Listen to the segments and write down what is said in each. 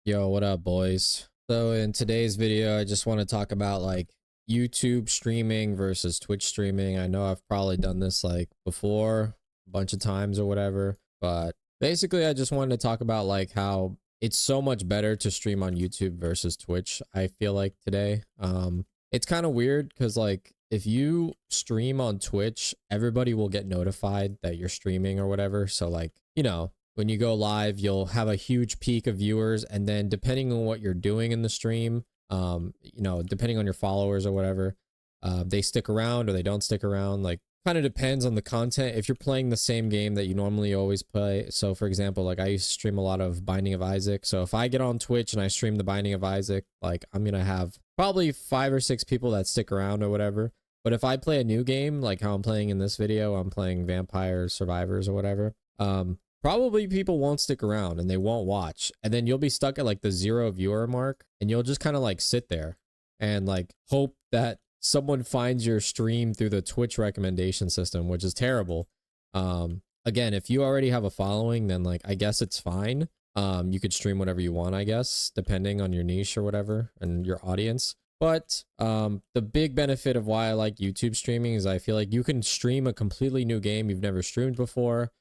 Yo, what up, boys? So in today's video, I just want to talk about like YouTube streaming versus Twitch streaming. I know I've probably done this like before a bunch of times or whatever, but basically I just wanted to talk about like how it's so much better to stream on YouTube versus Twitch. I feel like today, it's kind of weird because like if you stream on Twitch, everybody will get notified that you're streaming or whatever. So like, when you go live, you'll have a huge peak of viewers, and then depending on what you're doing in the stream, depending on your followers or whatever, they stick around or they don't stick around. Like, kind of depends on the content. If you're playing the same game that you normally always play, so for example, like I used to stream a lot of Binding of Isaac. So if I get on Twitch and I stream the Binding of Isaac, like I'm gonna have probably 5 or 6 people that stick around or whatever. But if I play a new game, like how I'm playing in this video, I'm playing Vampire Survivors or whatever. Probably people won't stick around and they won't watch. And then you'll be stuck at like the 0 viewer mark, and you'll just kind of like sit there and like hope that someone finds your stream through the Twitch recommendation system, which is terrible. Again, if you already have a following, then like I guess it's fine. You could stream whatever you want, I guess, depending on your niche or whatever and your audience. But the big benefit of why I like YouTube streaming is I feel like you can stream a completely new game you've never streamed before.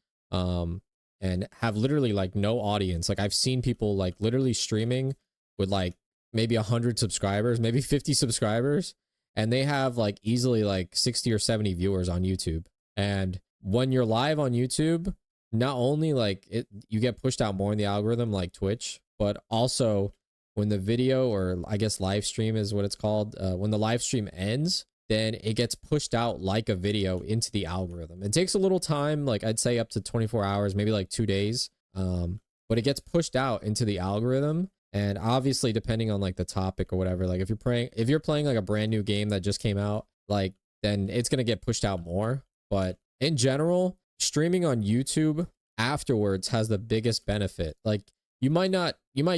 And have literally like no audience. Like I've seen people like literally streaming with like maybe 100 subscribers, maybe 50 subscribers, and they have like easily like 60 or 70 viewers on YouTube. And when you're live on YouTube, not only like you get pushed out more in the algorithm like Twitch, but also when the video, or I guess live stream is what it's called, when the live stream ends, then it gets pushed out like a video into the algorithm. It takes a little time, like I'd say up to 24 hours, maybe like 2 days. But it gets pushed out into the algorithm. And obviously, depending on like the topic or whatever, like if you're playing like a brand new game that just came out, like then it's gonna get pushed out more. But in general, streaming on YouTube afterwards has the biggest benefit. Like you might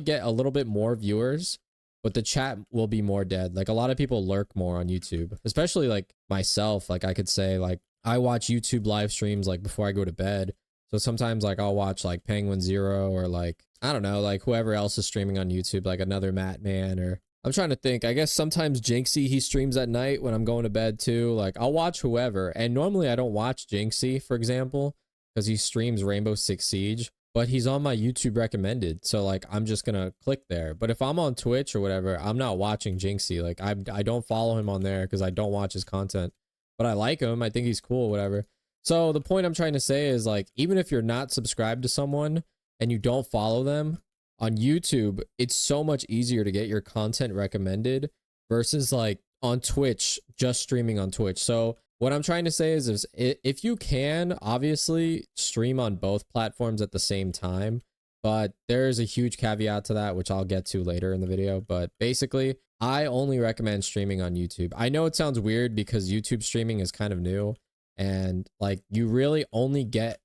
get a little bit more viewers, but the chat will be more dead. Like a lot of people lurk more on YouTube, especially like myself. Like I could say like I watch YouTube live streams like before I go to bed. So sometimes like I'll watch like Penguin Zero, or like, I don't know, like whoever else is streaming on YouTube, like another Matt Man, or I'm trying to think. I guess sometimes Jinxie, he streams at night when I'm going to bed too. Like I'll watch whoever. And normally I don't watch Jinxie, for example, because he streams Rainbow Six Siege, but he's on my YouTube recommended. So like I'm just gonna click there. But if I'm on Twitch or whatever, I'm not watching Jinxie. Like I don't follow him on there because I don't watch his content. But I like him. I think he's cool, whatever. So the point I'm trying to say is like even if you're not subscribed to someone and you don't follow them on YouTube, it's so much easier to get your content recommended versus like on Twitch, just streaming on Twitch. So what I'm trying to say is if you can, obviously stream on both platforms at the same time, but there's a huge caveat to that, which I'll get to later in the video. But basically, I only recommend streaming on YouTube. I know it sounds weird because YouTube streaming is kind of new, and like you really only get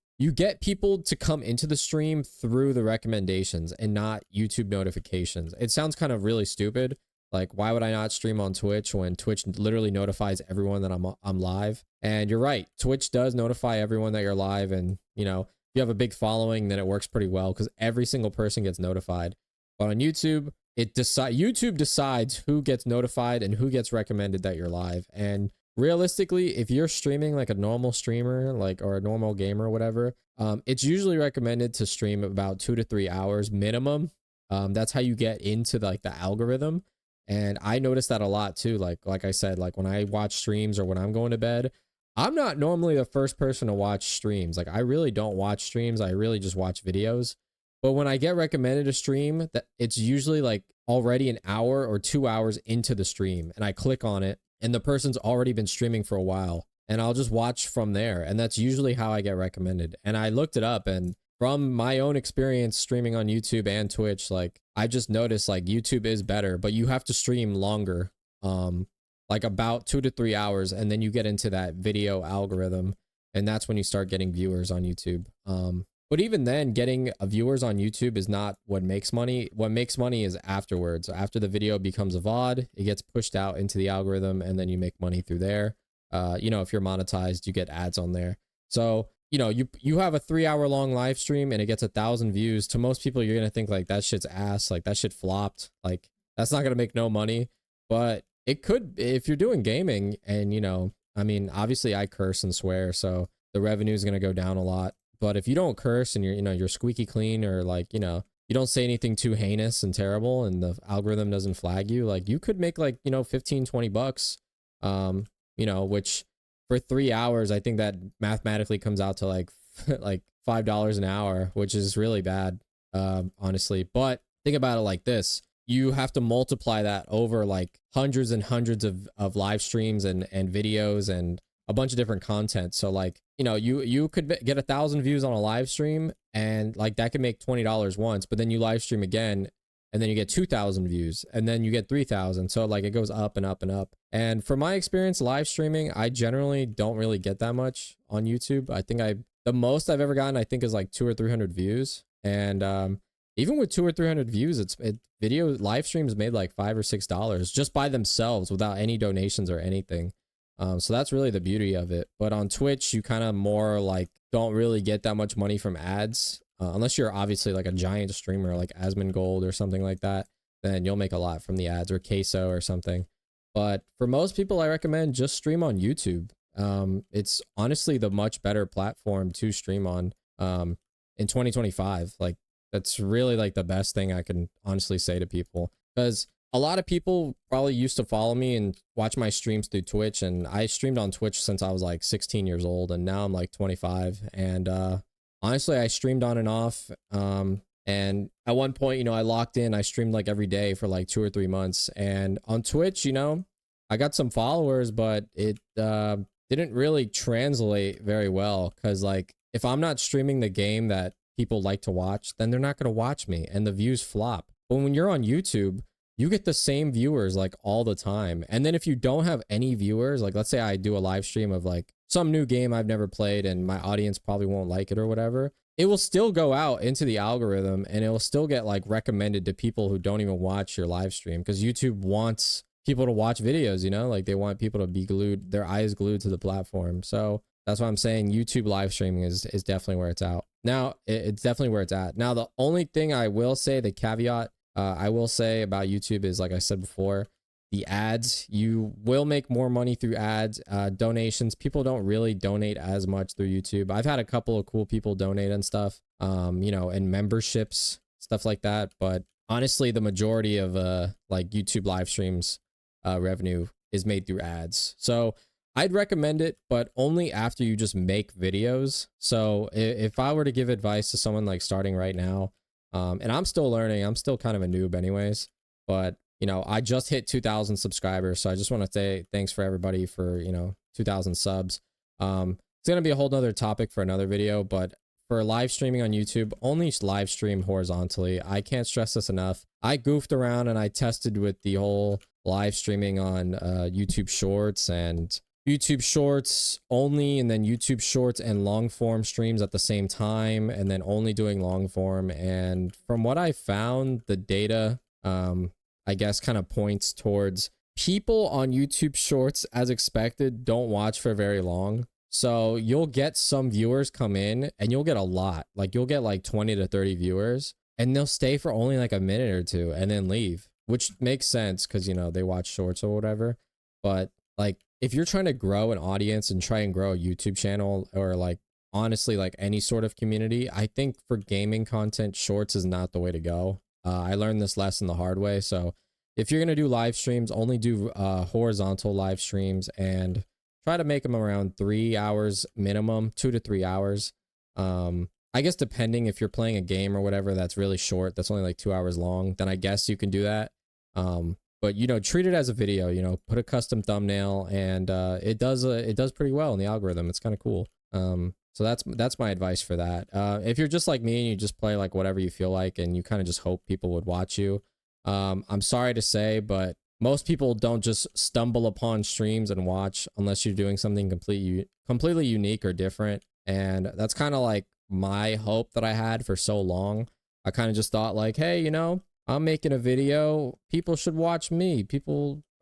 people to come into the stream through the recommendations and not YouTube notifications. It sounds kind of really stupid. Like, why would I not stream on Twitch when Twitch literally notifies everyone that I'm live? And you're right, Twitch does notify everyone that you're live, and if you have a big following, then it works pretty well because every single person gets notified. But on YouTube, YouTube decides who gets notified and who gets recommended that you're live. And realistically, if you're streaming like a normal streamer, like, or a normal gamer or whatever, it's usually recommended to stream about 2 to 3 hours minimum. That's how you get into like the algorithm. And I noticed that a lot too. Like I said, like when I watch streams or when I'm going to bed, I'm not normally the first person to watch streams. Like I really don't watch streams. I really just watch videos. But when I get recommended a stream, that it's usually like already an hour or 2 hours into the stream, and I click on it and the person's already been streaming for a while, and I'll just watch from there. And that's usually how I get recommended. And I looked it up, and from my own experience streaming on YouTube and Twitch, like I just noticed like YouTube is better, but you have to stream longer, like about 2 to 3 hours, and then you get into that video algorithm, and that's when you start getting viewers on YouTube. But even then, getting viewers on YouTube is not what makes money. What makes money is afterwards. After the video becomes a VOD, it gets pushed out into the algorithm, and then you make money through there. If you're monetized, you get ads on there. So you know, you have a 3 hour long live stream and it gets 1,000 views. To most people, you're gonna think like that shit's ass, like that shit flopped, like that's not gonna make no money. But it could if you're doing gaming, and you know, I mean, obviously I curse and swear, so the revenue is gonna go down a lot. But if you don't curse and you're, you know, you're squeaky clean, or like, you know, you don't say anything too heinous and terrible and the algorithm doesn't flag you, like you could make like, you know, 15-20 bucks, you know, which for 3 hours, I think that mathematically comes out to like like $5 an hour, which is really bad, honestly. But think about it like this: you have to multiply that over like hundreds and hundreds of live streams and videos and a bunch of different content. So like, you know, you could get 1,000 views on a live stream, and like that could make $20 once, but then you live stream again and then you get 2,000 views, and then you get 3,000. So like it goes up and up and up. And from my experience live streaming, I generally don't really get that much on YouTube. I think the most I've ever gotten, I think, is like 200 or 300 views. And even with 200 or 300 views, video live streams made like $5 or $6 just by themselves without any donations or anything. So that's really the beauty of it. But on Twitch, you kind of more like don't really get that much money from ads. Unless you're obviously like a giant streamer like Asmongold or something like that, then you'll make a lot from the ads, or Queso or something. But for most people, I recommend just stream on YouTube. It's honestly the much better platform to stream on in 2025. Like that's really like the best thing I can honestly say to people, because a lot of people probably used to follow me and watch my streams through Twitch, and I streamed on Twitch since I was like 16 years old, and now I'm like 25. And honestly, I streamed on and off. And at one point, you know, I locked in, I streamed like every day for like 2 or 3 months. And on Twitch, you know, I got some followers, but it didn't really translate very well. Cause like if I'm not streaming the game that people like to watch, then they're not going to watch me and the views flop. But when you're on YouTube, you get the same viewers like all the time. And then if you don't have any viewers, like let's say I do a live stream of like some new game I've never played and my audience probably won't like it or whatever, it will still go out into the algorithm and it will still get like recommended to people who don't even watch your live stream, because YouTube wants people to watch videos, you know, like they want people to be glued, their eyes glued to the platform. So that's why I'm saying YouTube live streaming is definitely where it's at. Now, it's definitely where it's at. Now, the only thing I will say, the caveat I will say about YouTube is, like I said before, the ads. You will make more money through ads. Donations, people don't really donate as much through YouTube. I've had a couple of cool people donate and stuff, you know, and memberships, stuff like that. But honestly, the majority of like YouTube live streams revenue is made through ads. So I'd recommend it, but only after you just make videos. So if I were to give advice to someone like starting right now, and I'm still learning, I'm still kind of a noob anyways, but you know, I just hit 2,000 subscribers. So I just want to say thanks for everybody for, you know, 2,000 subs. It's going to be a whole nother topic for another video, but for live streaming on YouTube, only live stream horizontally. I can't stress this enough. I goofed around and I tested with the whole live streaming on YouTube Shorts and YouTube Shorts only, and then YouTube Shorts and long form streams at the same time, and then only doing long form. And from what I found, the data, I guess, kind of points towards people on YouTube Shorts, as expected, don't watch for very long. So you'll get some viewers come in and you'll get a lot, like you'll get like 20 to 30 viewers, and they'll stay for only like a minute or two and then leave, which makes sense because, you know, they watch shorts or whatever. But like, if you're trying to grow an audience and try and grow a YouTube channel, or like honestly like any sort of community, I think for gaming content, shorts is not the way to go. I learned this lesson the hard way. So if you're going to do live streams, only do horizontal live streams and try to make them around 3 hours minimum, 2 to 3 hours. I guess depending if you're playing a game or whatever that's really short, that's only like 2 hours long, then I guess you can do that. But, you know, treat it as a video, you know, put a custom thumbnail, and it does pretty well in the algorithm. It's kind of cool. So that's my advice for that. If you're just like me and you just play like whatever you feel like and you kind of just hope people would watch you, I'm sorry to say, but most people don't just stumble upon streams and watch unless you're doing something completely unique or different. And that's kind of like my hope that I had for so long. I kind of just thought like, hey, you know, I'm making a video, people should watch me.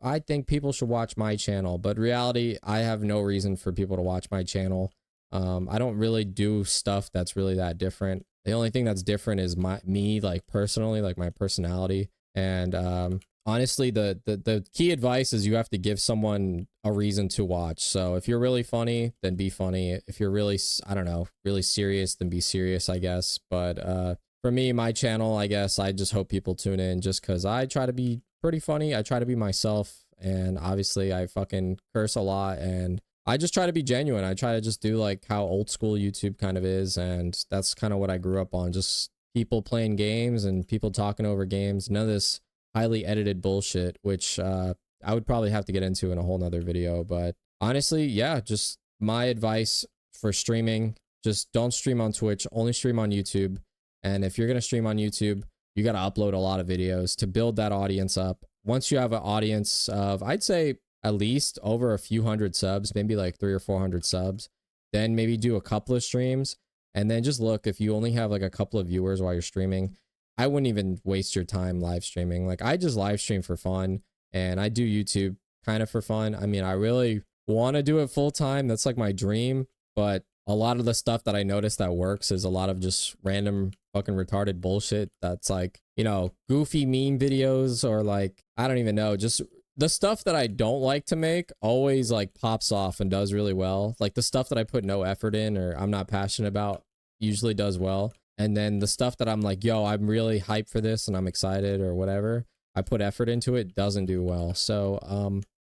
I think people should watch my channel. But reality, I have no reason for people to watch my channel. I don't really do stuff that's really that different. The only thing that's different is me, like personally, like my personality. And honestly, the key advice is you have to give someone a reason to watch. So if you're really funny, then be funny. If you're really, I don't know, really serious, then be serious, I guess. But for me, my channel, I guess I just hope people tune in just because I try to be pretty funny. I try to be myself. And obviously I fucking curse a lot, and I just try to be genuine. I try to just do like how old school YouTube kind of is. And that's kind of what I grew up on. Just people playing games and people talking over games. None of this highly edited bullshit, which I would probably have to get into in a whole nother video. But honestly, yeah, just my advice for streaming, just don't stream on Twitch, only stream on YouTube. And if you're going to stream on YouTube, you got to upload a lot of videos to build that audience up. Once you have an audience of, I'd say, at least over a few hundred subs, maybe like 300 or 400 subs, then maybe do a couple of streams. And then just look, if you only have like a couple of viewers while you're streaming, I wouldn't even waste your time live streaming. Like I just live stream for fun, and I do YouTube kind of for fun. I mean, I really want to do it full time. That's like my dream. But a lot of the stuff that I notice that works is a lot of just random fucking retarded bullshit that's like, you know, goofy meme videos, or like, I don't even know, just the stuff that I don't like to make always like pops off and does really well. Like the stuff that I put no effort in or I'm not passionate about usually does well. And then the stuff that I'm like, yo, I'm really hyped for this and I'm excited or whatever, I put effort into it, doesn't do well. So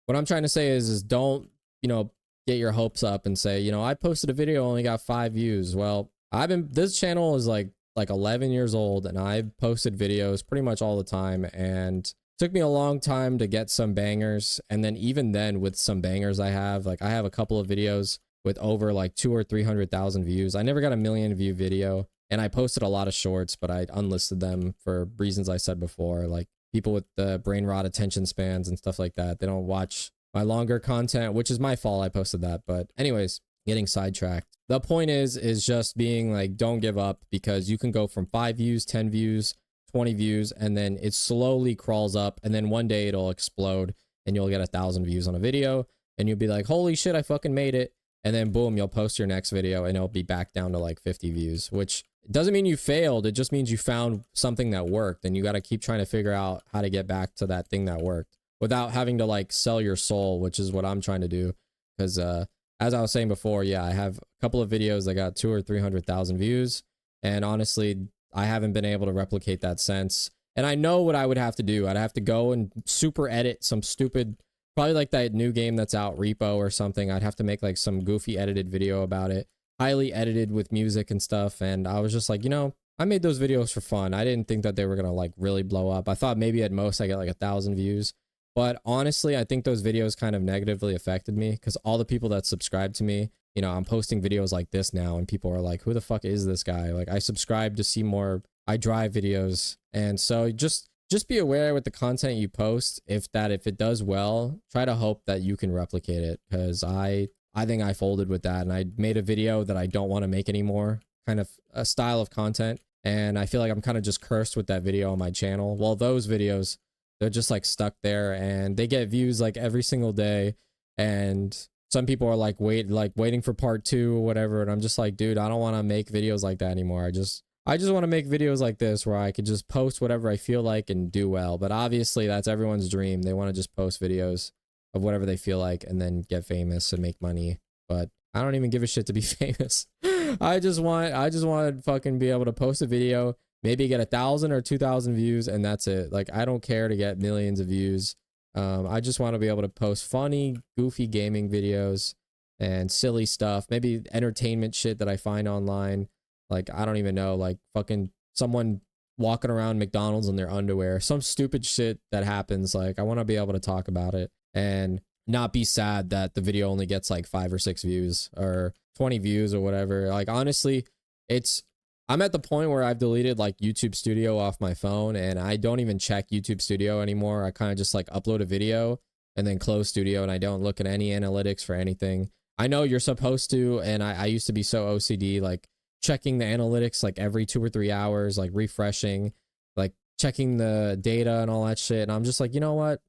what I'm trying to say is don't, you know, get your hopes up and say, you know, I posted a video, only got 5 views. Well, this channel is like 11 years old, and I posted videos pretty much all the time, and it took me a long time to get some bangers. And then even then, with some bangers I have a couple of videos with over like 200,000 or 300,000 views. I never got a million view video, and I posted a lot of shorts, but I unlisted them for reasons I said before, like people with the brain rot attention spans and stuff like that. They don't watch my longer content, which is my fault. I posted that. But anyways, getting sidetracked. The point is just being like, don't give up, because you can go from 5 views, 10 views, 20 views, and then it slowly crawls up. And then one day it'll explode and you'll get 1,000 views on a video, and you'll be like, holy shit, I fucking made it. And then boom, you'll post your next video and it'll be back down to like 50 views, which doesn't mean you failed. It just means you found something that worked, and you got to keep trying to figure out how to get back to that thing that worked without having to like sell your soul, which is what I'm trying to do. Because as I was saying before, yeah, I have a couple of videos that got 200,000 or 300,000 views, and honestly, I haven't been able to replicate that since. And I know what I would have to do. I'd have to go and super edit some stupid, probably like that new game that's out, Repo or something. I'd have to make like some goofy edited video about it, highly edited with music and stuff. And I was just like, you know, I made those videos for fun. I didn't think that they were gonna like really blow up. I thought maybe at most I get like 1,000 views. But honestly, I think those videos kind of negatively affected me, because all the people that subscribe to me, you know, I'm posting videos like this now, and people are like, who the fuck is this guy? Like, I subscribe to see more I drive videos. And so just be aware with the content you post. If it does well, try to hope that you can replicate it, because I think I folded with that, and I made a video that I don't want to make anymore, kind of a style of content. And I feel like I'm kind of just cursed with that video on my channel. Well, those videos, they're just like stuck there, and they get views like every single day. And some people are like waiting for part 2 or whatever. And I'm just like, dude, I don't want to make videos like that anymore. I just want to make videos like this where I could just post whatever I feel like and do well. But obviously that's everyone's dream. They want to just post videos of whatever they feel like and then get famous and make money. But I don't even give a shit to be famous. I just want to fucking be able to post a video, maybe get 1,000 or 2,000 views, and that's it. Like, I don't care to get millions of views. I just want to be able to post funny, goofy gaming videos and silly stuff, maybe entertainment shit that I find online. Like, I don't even know, like fucking someone walking around McDonald's in their underwear, some stupid shit that happens. Like, I want to be able to talk about it and not be sad that the video only gets like 5 or 6 views or 20 views or whatever. Like, honestly, I'm at the point where I've deleted like YouTube Studio off my phone, and I don't even check YouTube Studio anymore. I kind of just like upload a video and then close Studio, and I don't look at any analytics for anything. I know you're supposed to, and I used to be so OCD, like checking the analytics like every 2 or 3 hours, like refreshing, like checking the data and all that shit. And I'm just like, you know what?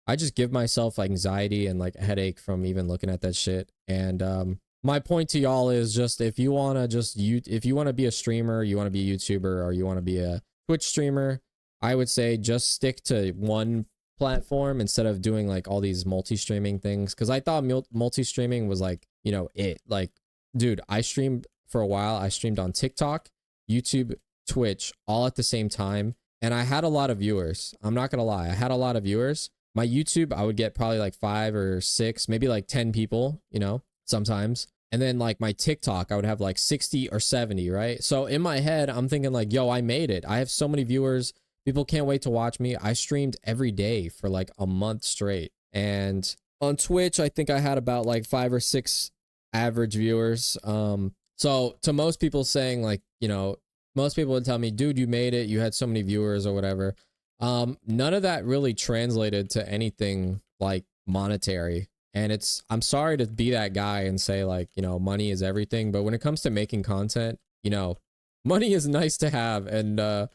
I just give myself like anxiety and like a headache from even looking at that shit. And my point to y'all is just if you want to if you want to be a streamer, you want to be a YouTuber, or you want to be a Twitch streamer, I would say just stick to one platform instead of doing like all these multi-streaming things. Cause I thought multi-streaming was like, you know, it like, dude, I streamed for a while. I streamed on TikTok, YouTube, Twitch, all at the same time. And I had a lot of viewers. I'm not gonna lie. I had a lot of viewers. My YouTube, I would get probably like 5 or 6, maybe like 10 people, you know, sometimes. And then like my TikTok, I would have like 60 or 70, right? So in my head, I'm thinking like, yo, I made it. I have so many viewers. People can't wait to watch me. I streamed every day for like a month straight. And on Twitch, I think I had about like 5 or 6 average viewers. So to most people saying like, you know, most people would tell me, dude, you made it. You had so many viewers or whatever. None of that really translated to anything like monetary. And I'm sorry to be that guy and say like, you know, money is everything. But when it comes to making content, you know, money is nice to have. And the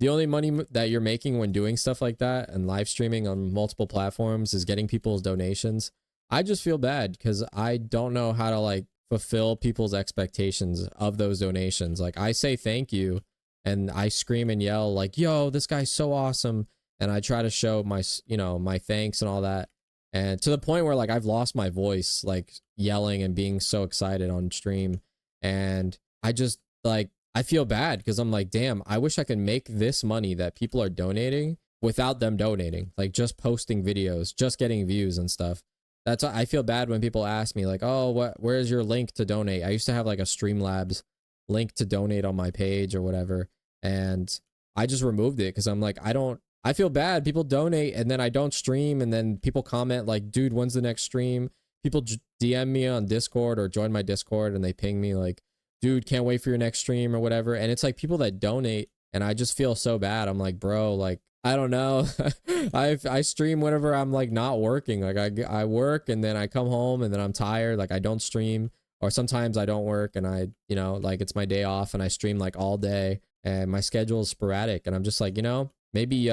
only money that you're making when doing stuff like that and live streaming on multiple platforms is getting people's donations. I just feel bad because I don't know how to like fulfill people's expectations of those donations. Like I say thank you and I scream and yell like, yo, this guy's so awesome. And I try to show my, you know, my thanks and all that. And to the point where like I've lost my voice, like yelling and being so excited on stream. And I just like, I feel bad because I'm like, damn, I wish I could make this money that people are donating without them donating, like just posting videos, just getting views and stuff. That's I feel bad when people ask me like, oh, where's your link to donate? I used to have like a Streamlabs link to donate on my page or whatever. And I just removed it because I'm like, I feel bad. People donate and then I don't stream. And then people comment like, dude, when's the next stream? People DM me on Discord or join my Discord and they ping me like, dude, can't wait for your next stream or whatever. And it's like people that donate and I just feel so bad. I'm like, bro, like, I don't know. I stream whenever I'm like not working. Like I work and then I come home and then I'm tired. Like I don't stream, or sometimes I don't work and I, you know, like it's my day off and I stream like all day and my schedule is sporadic. And I'm just like, you know, maybe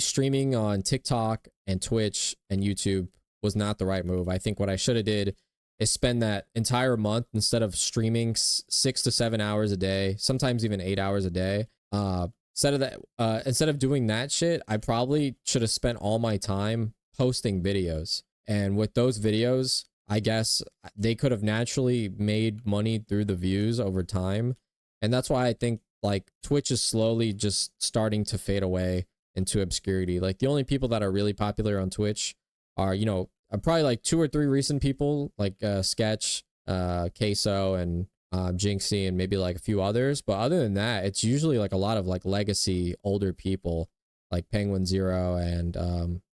streaming on TikTok and Twitch and YouTube was not the right move. I think what I should have did is spend that entire month instead of streaming 6 to 7 hours a day, sometimes even 8 hours a day. Instead of doing that shit, I probably should have spent all my time posting videos. And with those videos, I guess they could have naturally made money through the views over time. And that's why I think like Twitch is slowly just starting to fade away into obscurity. Like the only people that are really popular on Twitch are, you know, probably like 2 or 3 recent people like Sketch, Queso, and Jinxie, and maybe like a few others. But other than that, it's usually like a lot of like legacy older people like Penguin Zero and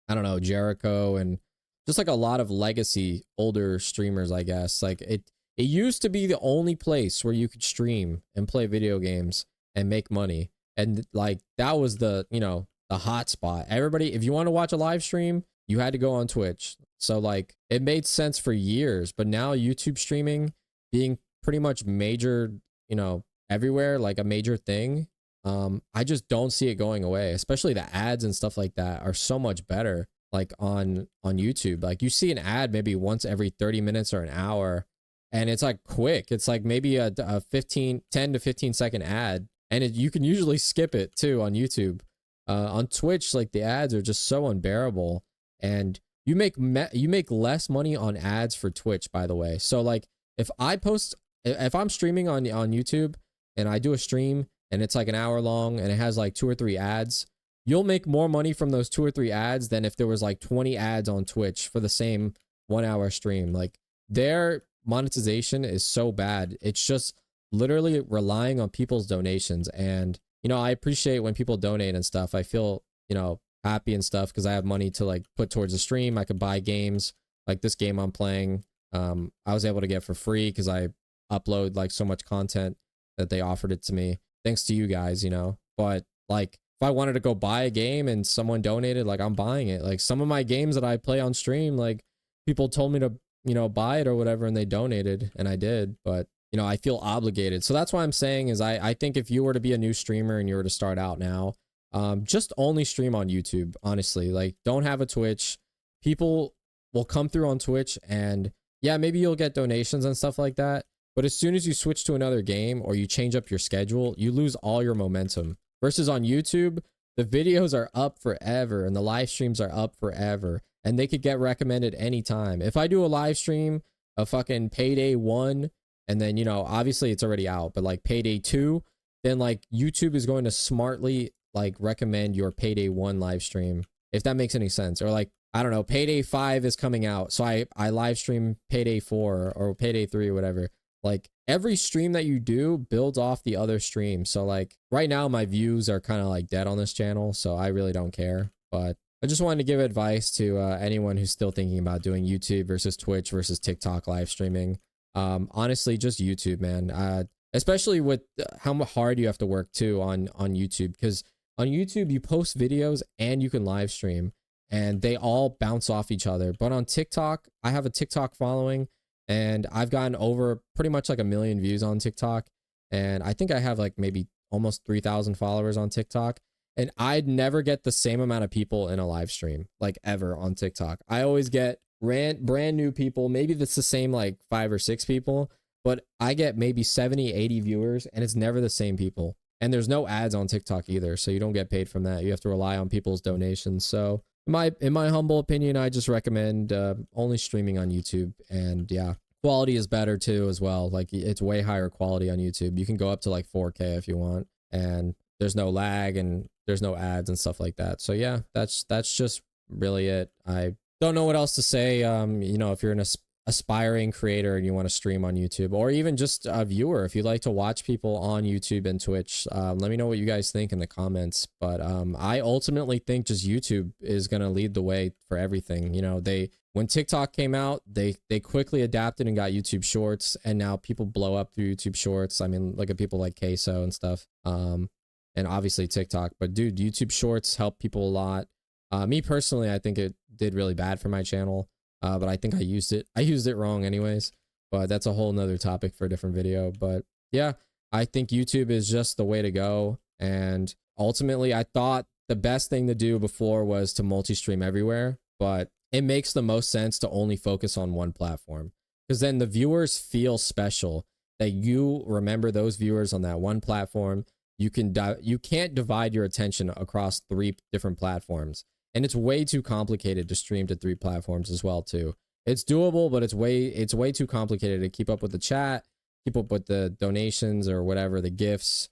I don't know, Jericho, and just like a lot of legacy older streamers, I guess. Like it used to be the only place where you could stream and play video games and make money. And like that was the, you know, the hot spot. Everybody, if you want to watch a live stream, you had to go on Twitch. So like it made sense for years, but now YouTube streaming being pretty much major, you know, everywhere, like a major thing. I just don't see it going away, especially the ads and stuff like that are so much better like on YouTube. Like you see an ad maybe once every 30 minutes or an hour and it's like quick. It's like maybe a 10 to 15 second ad and you can usually skip it too on YouTube. On Twitch, like the ads are just so unbearable, and you make less money on ads for Twitch, by the way. So like if I'm streaming on YouTube and I do a stream and it's like an hour long and it has like 2 or 3 ads, you'll make more money from those 2 or 3 ads than if there was like 20 ads on Twitch for the same 1 hour stream. Like their monetization is so bad. It's just literally relying on people's donations. And, you know, I appreciate when people donate and stuff. I feel, you know, happy and stuff because I have money to like put towards the stream. I could buy games like this game I'm playing. I was able to get for free because I upload like so much content that they offered it to me. Thanks to you guys, you know. But like if I wanted to go buy a game and someone donated, like I'm buying it. Like some of my games that I play on stream, like people told me to, you know, buy it or whatever and they donated and I did. But, you know, I feel obligated. So that's why I'm saying is I think if you were to be a new streamer and you were to start out now, just only stream on YouTube, honestly. Like don't have a Twitch. People will come through on Twitch and yeah, maybe you'll get donations and stuff like that. But as soon as you switch to another game or you change up your schedule, you lose all your momentum. Versus on YouTube, the videos are up forever and the live streams are up forever and they could get recommended anytime. If I do a live stream of fucking Payday 1 and then, you know, obviously it's already out, but like Payday 2, then like YouTube is going to smartly like recommend your Payday 1 live stream, if that makes any sense. Or like, I don't know, Payday 5 is coming out, so I live stream Payday 4 or Payday 3 or whatever. Like every stream that you do builds off the other stream. So like right now my views are kind of like dead on this channel, so I really don't care. But I just wanted to give advice to anyone who's still thinking about doing YouTube versus Twitch versus TikTok live streaming. Honestly, just YouTube, man. Especially with how hard you have to work too on YouTube, because on YouTube you post videos and you can live stream and they all bounce off each other. But on TikTok, I have a TikTok following and I've gotten over pretty much like 1 million views on TikTok. And I think I have like maybe almost 3,000 followers on TikTok. And I'd never get the same amount of people in a live stream, like ever on TikTok. I always get brand new people. Maybe that's the same like 5 or 6 people, but I get maybe 70, 80 viewers and it's never the same people. And there's no ads on TikTok either, so you don't get paid from that. You have to rely on people's donations. So in my humble opinion, I just recommend only streaming on YouTube. And yeah, quality is better too as well. Like it's way higher quality on YouTube. You can go up to like 4K if you want, and there's no lag and there's no ads and stuff like that. So yeah, that's just really it. I don't know what else to say. You know, if you're an aspiring creator and you want to stream on YouTube, or even just a viewer, if you like to watch people on YouTube and Twitch, let me know what you guys think in the comments. But I ultimately think just YouTube is going to lead the way for everything. You know, when TikTok came out, they quickly adapted and got YouTube Shorts, and now people blow up through YouTube Shorts. I mean, look at people like Queso and stuff, and obviously TikTok. But dude, YouTube Shorts help people a lot. Me personally, I think it did really bad for my channel. But I think I used it wrong anyways, but that's a whole nother topic for a different video. But yeah, I think YouTube is just the way to go. And ultimately I thought the best thing to do before was to multi-stream everywhere, but it makes the most sense to only focus on one platform, because then the viewers feel special that you remember those viewers on that one platform. You can't divide your attention across 3 different platforms. And it's way too complicated to stream to 3 platforms as well too. It's doable, but it's way too complicated to keep up with the chat, keep up with the donations or whatever, the gifts,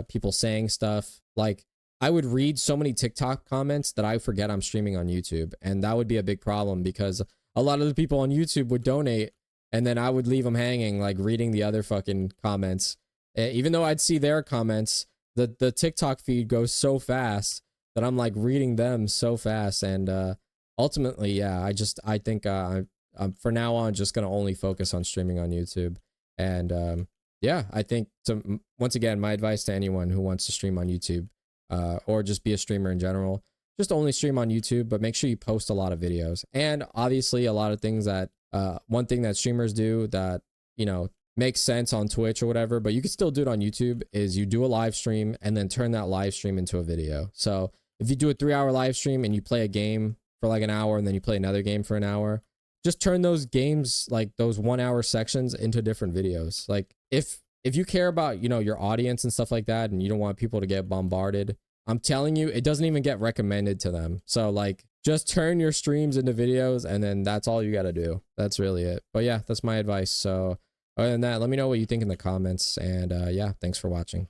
people saying stuff. Like I would read so many TikTok comments that I forget I'm streaming on YouTube. And that would be a big problem, because a lot of the people on YouTube would donate and then I would leave them hanging, like reading the other fucking comments. Even though I'd see their comments, the TikTok feed goes so fast that I'm like reading them so fast. And ultimately, yeah, I think I'm for now on just gonna only focus on streaming on YouTube. And yeah, I think once again, my advice to anyone who wants to stream on YouTube, or just be a streamer in general, just only stream on YouTube, but make sure you post a lot of videos. And obviously a lot of things that one thing that streamers do that, you know, makes sense on Twitch or whatever, but you can still do it on YouTube, is you do a live stream and then turn that live stream into a video. So if you do a 3-hour live stream and you play a game for like an hour and then you play another game for an hour, just turn those games, like those 1-hour sections, into different videos. Like if you care about, you know, your audience and stuff like that, and you don't want people to get bombarded, I'm telling you, it doesn't even get recommended to them. So like just turn your streams into videos, and then that's all you got to do. That's really it. But yeah, that's my advice. So other than that, let me know what you think in the comments. And yeah, thanks for watching.